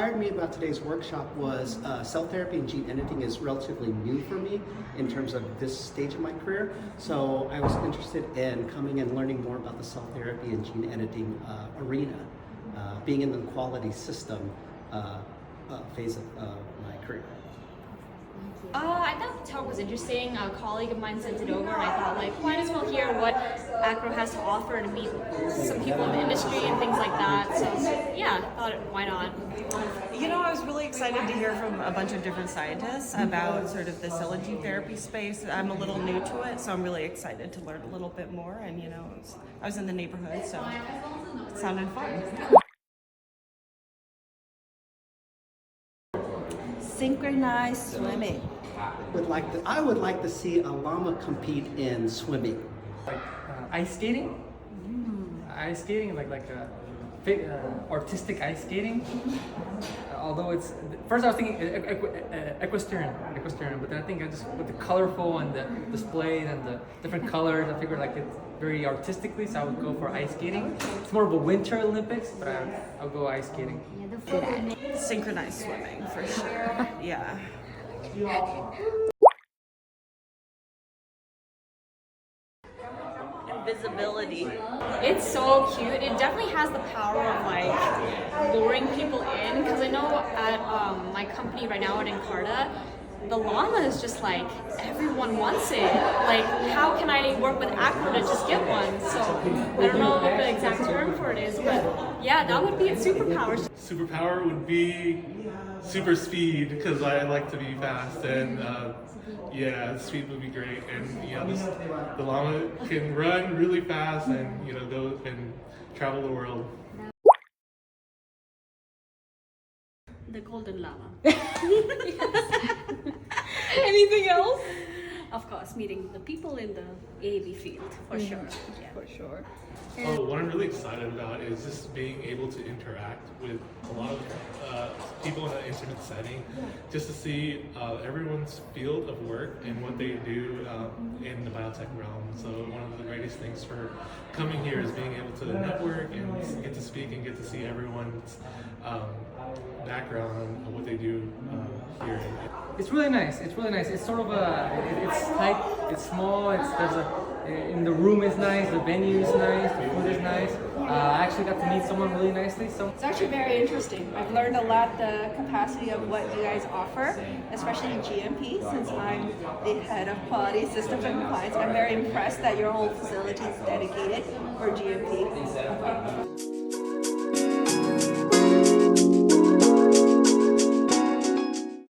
inspired me about today's workshop was cell therapy and gene editing is relatively new for me in terms of this stage of my career. So I was interested in coming and learning more about the cell therapy and gene editing arena, being in the quality system phase of my career. I thought the talk was interesting. A colleague of mine sent it over and I thought, like, might as well hear what ACRO has to offer and meet some people in the industry and things like that. So yeah, I thought, why not? You know, I was really excited to hear from a bunch of different scientists about sort of the cell and gene therapy space. I'm a little new to it, so I'm really excited to learn a little bit more. And you know, I was in the neighborhood, so it sounded fun. Synchronized swimming. I would like to see a llama compete in swimming. Like ice skating, ice skating, like artistic ice skating. Although it's first I was thinking equestrian, but then I think I just with the colorful and the display and the different colors, I figured like it's very artistically, so I would go for ice skating. It's more of a winter Olympics, but I'll go ice skating. Synchronized swimming for sure. Yeah. Invisibility. It's so cute. It definitely has the power of like luring people in, because I know at my company right now at Encarta, the llama is just like everyone wants it. Like, how can I work with ACRO to just get one? So I don't know what the exact term for it is, but yeah, that would be a superpower. Superpower would be super speed, because I like to be fast, and yeah, speed would be great. And you know, the llama can run really fast and go and travel the world. The golden llama. Anything else? Of course, meeting the people in the AAV field, for sure. Yeah. For sure. What I'm really excited about is just being able to interact with a lot of people in an intimate setting, just to see everyone's field of work and what they do in the biotech realm. So one of the greatest things for coming here is being able to network and get to speak and get to see everyone's background and what they do here. It's really nice. It's really nice. It's sort of it's tight. It's small. In the room is nice. The venue is nice. The food is nice. I actually got to meet someone really nicely. So It's actually very interesting. I've learned a lot the capacity of what you guys offer, especially in GMP, since I'm the head of quality systems and compliance. I'm very impressed that your whole facility is dedicated for GMP.